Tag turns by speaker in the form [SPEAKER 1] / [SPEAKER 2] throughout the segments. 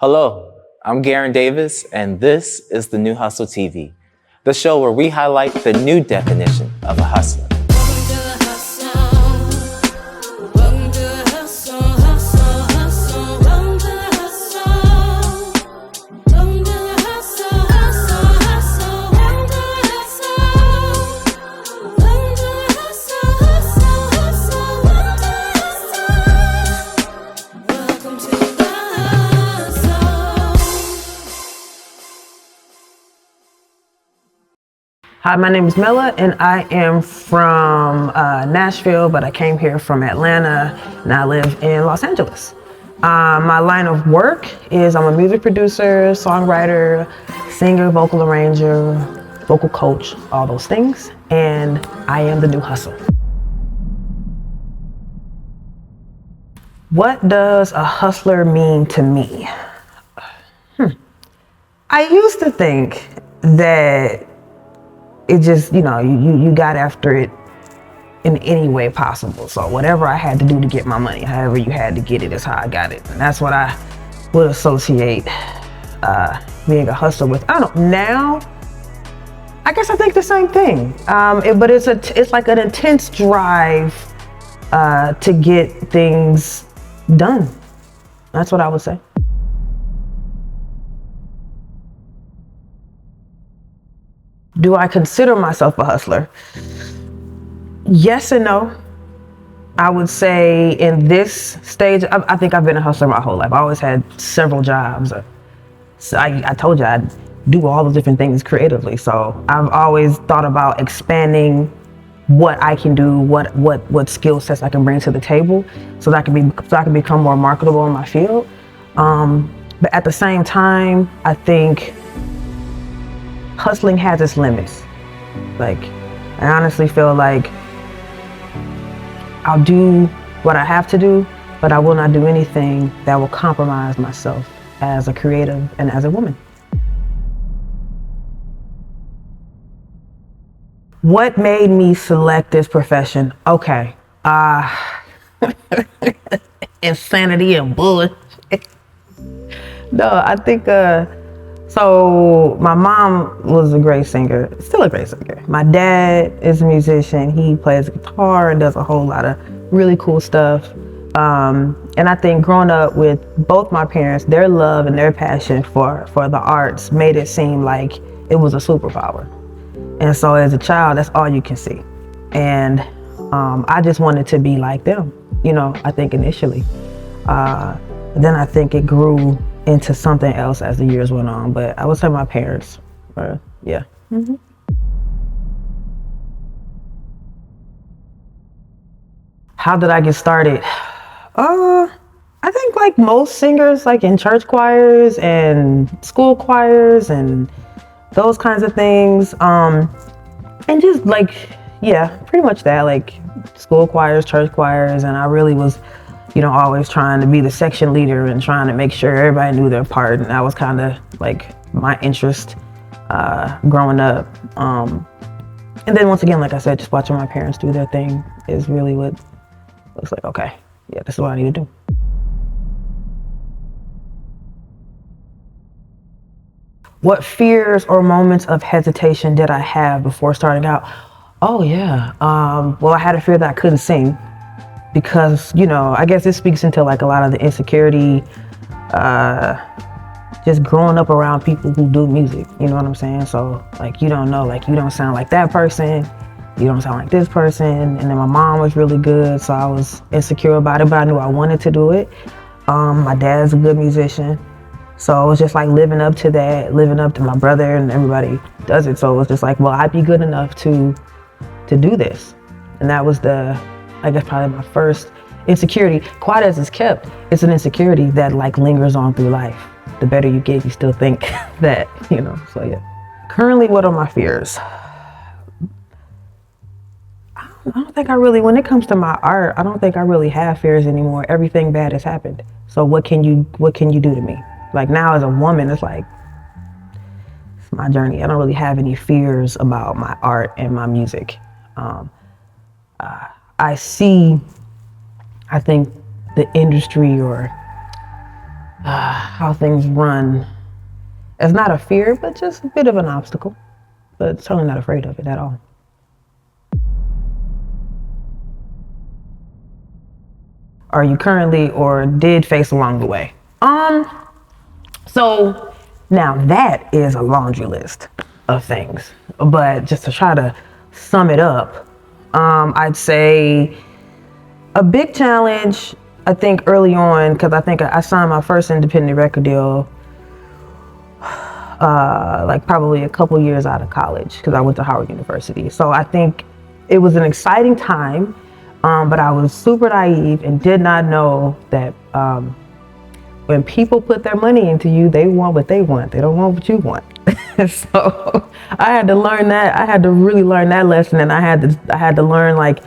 [SPEAKER 1] Hello, I'm Garen Davis, and this is the New Hustle TV, the show where we highlight the new definition of a hustler.
[SPEAKER 2] Hi, my name is Mela, and I am from Nashville, but I came here from Atlanta, and I live in Los Angeles. My line of work is I'm a music producer, songwriter, singer, vocal arranger, vocal coach, all those things, and I am the new hustle. What does a hustler mean to me? I used to think that it just, you got after it in any way possible. So whatever I had to do to get my money, however you had to get it is how I got it. And that's what I would associate being a hustler with. I don't know, now, I guess I think the same thing. But it's like an intense drive to get things done. That's what I would say. Do I consider myself a hustler? Yes and no. I would say in this stage, I think I've been a hustler my whole life. I always had several jobs. So I told you I do all the different things creatively. So I've always thought about expanding what I can do, what skill sets I can bring to the table, so that I can become more marketable in my field. But at the same time, I think hustling has its limits. Like, I honestly feel like I'll do what I have to do, but I will not do anything that will compromise myself as a creative and as a woman. What made me select this profession? Okay, insanity and bullshit. No, I think, so my mom was a great singer, still a great singer. My dad is a musician. He plays guitar and does a whole lot of really cool stuff. And I think growing up with both my parents, their love and their passion for the arts made it seem like it was a superpower. And so as a child, that's all you can see. And I just wanted to be like them, I think initially. Then I think it grew into something else as the years went on, but I would say my parents, yeah. Mm-hmm. How did I get started? I think like most singers, like in church choirs and school choirs and those kinds of things. And just like, yeah, pretty much that, like school choirs, church choirs, and I really was always trying to be the section leader and trying to make sure everybody knew their part. And that was kind of like my interest growing up. And then once again, like I said, just watching my parents do their thing is really what looks like, okay, yeah, this is what I need to do. What fears or moments of hesitation did I have before starting out? Oh yeah, well, I had a fear that I couldn't sing. Because, I guess this speaks into like a lot of the insecurity, just growing up around people who do music, you know what I'm saying? So like, you don't know, like you don't sound like that person, you don't sound like this person. And then my mom was really good, so I was insecure about it, but I knew I wanted to do it. My dad's a good musician. So it was just like living up to that, living up to my brother, and everybody does it. So it was just like, well, I'd be good enough to do this. And that was I guess probably my first insecurity. Quiet as it's kept, it's an insecurity that like lingers on through life. The better you get, you still think that, so yeah. Currently, what are my fears? I don't think I really, when it comes to my art, I don't think I really have fears anymore. Everything bad has happened. So what can you do to me? Like now as a woman, it's like, it's my journey. I don't really have any fears about my art and my music. I think the industry or how things run. It's not a fear, but just a bit of an obstacle. But certainly not afraid of it at all. Are you currently or did face along the way? So now that is a laundry list of things. But just to try to sum it up, I'd say a big challenge, I think early on, because I think I signed my first independent record deal like probably a couple years out of college, because I went to Howard University. So I think it was an exciting time, but I was super naive and did not know that when people put their money into you, they want what they want. They don't want what you want. So I had to learn that. I had to really learn that lesson, and I had to learn, like,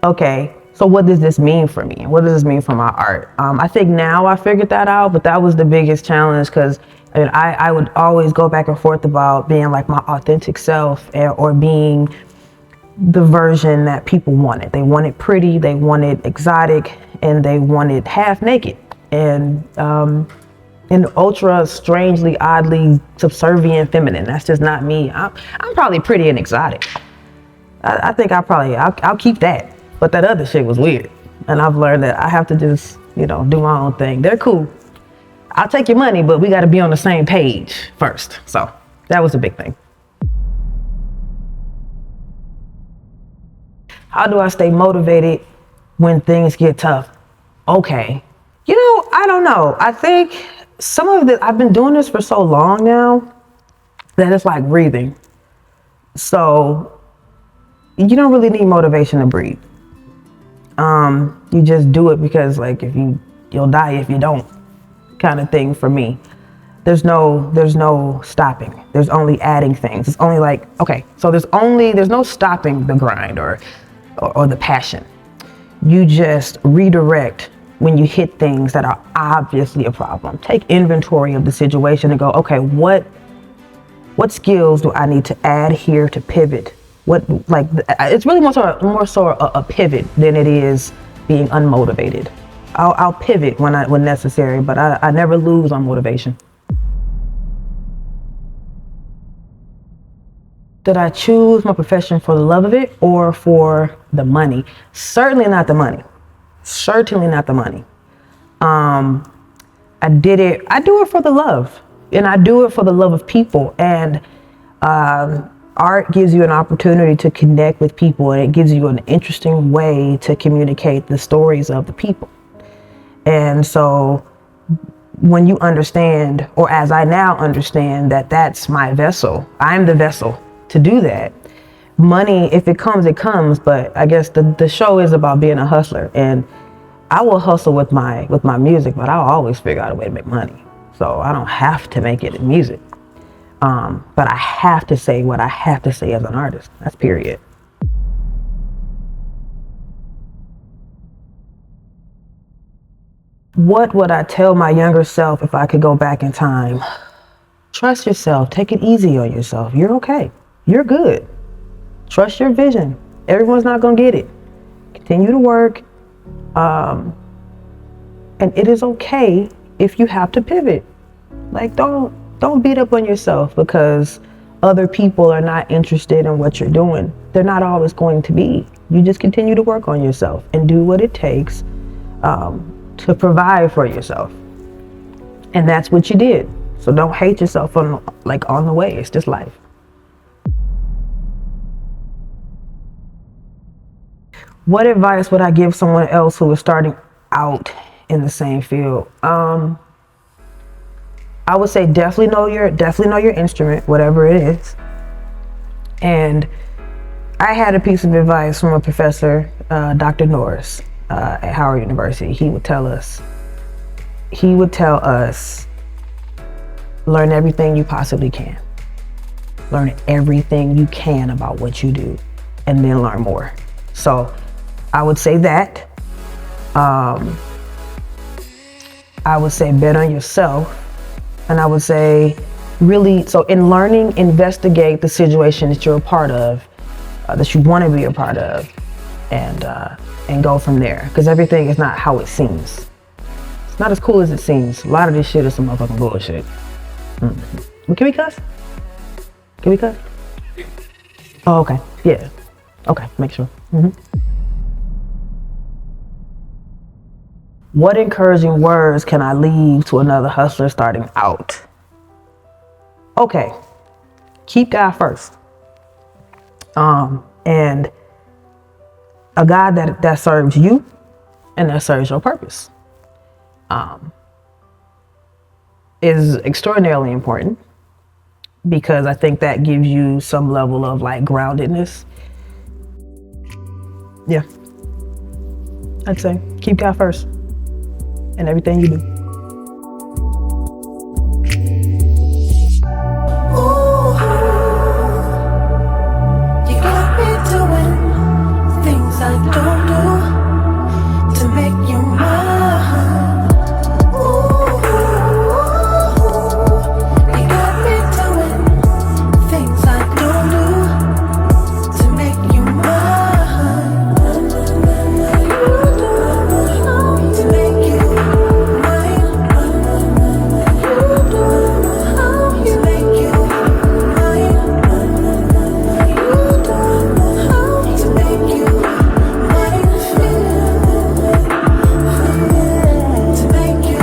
[SPEAKER 2] okay, so what does this mean for me? What does this mean for my art? I think now I figured that out, but that was the biggest challenge, because I would always go back and forth about being like my authentic self, or being the version that people wanted. They wanted pretty, they wanted exotic, and they wanted half naked. And ultra strangely, oddly subservient feminine. That's just not me. I'm probably pretty and exotic. I think I'll keep that. But that other shit was weird. And I've learned that I have to just, do my own thing. They're cool. I'll take your money, but we got to be on the same page first. So that was a big thing. How do I stay motivated when things get tough? Okay. I don't know. I think some of it, I've been doing this for so long now that it's like breathing. So you don't really need motivation to breathe. You just do it because, like, you'll die if you don't, kind of thing for me. There's no stopping. There's only adding things. It's only like, okay, so there's no stopping the grind or the passion. You just redirect when you hit things that are obviously a problem. Take inventory of the situation and go, okay, what skills do I need to add here to pivot? It's really more so a pivot than it is being unmotivated. I'll pivot when necessary, but I never lose on motivation. Did I choose my profession for the love of it or for the money? Certainly not the money. Certainly not the money. I do it for the love, and I do it for the love of people. And art gives you an opportunity to connect with people, and it gives you an interesting way to communicate the stories of the people. And so when you understand, or as I now understand, that that's my vessel, I'm the vessel to do that. Money, if it comes, it comes. But I guess the show is about being a hustler, and I will hustle with my music, but I'll always figure out a way to make money. So I don't have to make it in music. But I have to say what I have to say as an artist. That's period. What would I tell my younger self if I could go back in time? Trust yourself. Take it easy on yourself. You're okay. You're good. Trust your vision. Everyone's not gonna get it. Continue to work. And it is okay if you have to pivot. Like, don't beat up on yourself because other people are not interested in what you're doing. They're not always going to be. You just continue to work on yourself and do what it takes to provide for yourself. And that's what you did. So don't hate yourself on the way. It's just life. What advice would I give someone else who is starting out in the same field? I would say definitely know your instrument, whatever it is. And I had a piece of advice from a professor, Dr. Norris, at Howard University. He would tell us, learn everything you possibly can. Learn everything you can about what you do, and then learn more. So I would say that. I would say bet on yourself. And I would say really, so in learning, investigate the situation that you're a part of, that you want to be a part of, and go from there. Because everything is not how it seems. It's not as cool as it seems. A lot of this shit is some motherfucking bullshit. Can we cuss? Can we cuss? Oh, okay. Yeah. Okay, make sure. What encouraging words can I leave to another hustler starting out? Okay, keep God first. And a God that serves you and that serves your purpose is extraordinarily important, because I think that gives you some level of like groundedness. Yeah, I'd say keep God first in everything you do.
[SPEAKER 3] You got me doing things I don't do to make you mine. You got me doing things I don't do to make you mine. To make you mine. To make you mine. To make you mine. To make you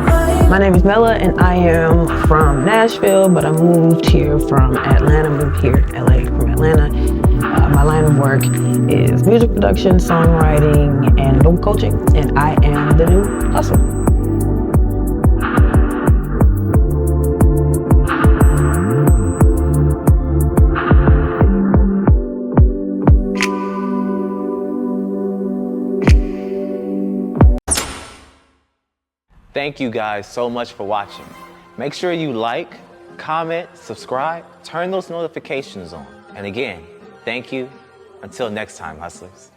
[SPEAKER 3] mine.
[SPEAKER 2] My name is Mela, and I am from Nashville, but I moved here from Atlanta, moved here to LA from Atlanta. My line of work is music production, songwriting, and vocal coaching, and I am the new hustler.
[SPEAKER 1] Thank you guys so much for watching. Make sure you like, comment, subscribe, turn those notifications on. And again, thank you. Until next time, hustlers.